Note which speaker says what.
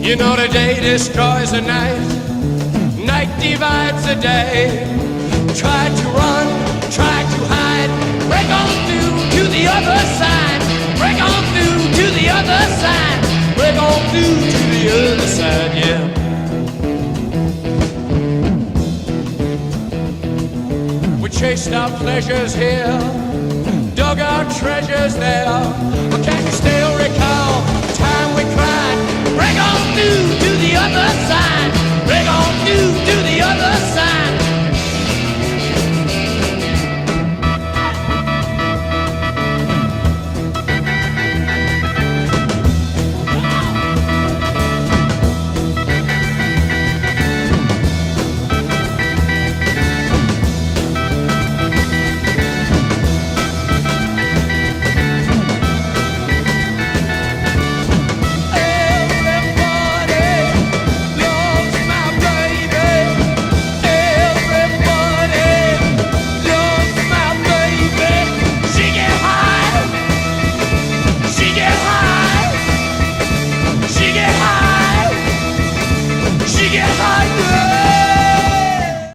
Speaker 1: You know the day destroys the night, night divides the day. Try to run, try to hide, break on through to the other side, break on through to the other side, break on through to the other side, yeah. We chased our pleasures here, dug our treasures there, but can you still recall the time we cried? Break on through to the other side, break on through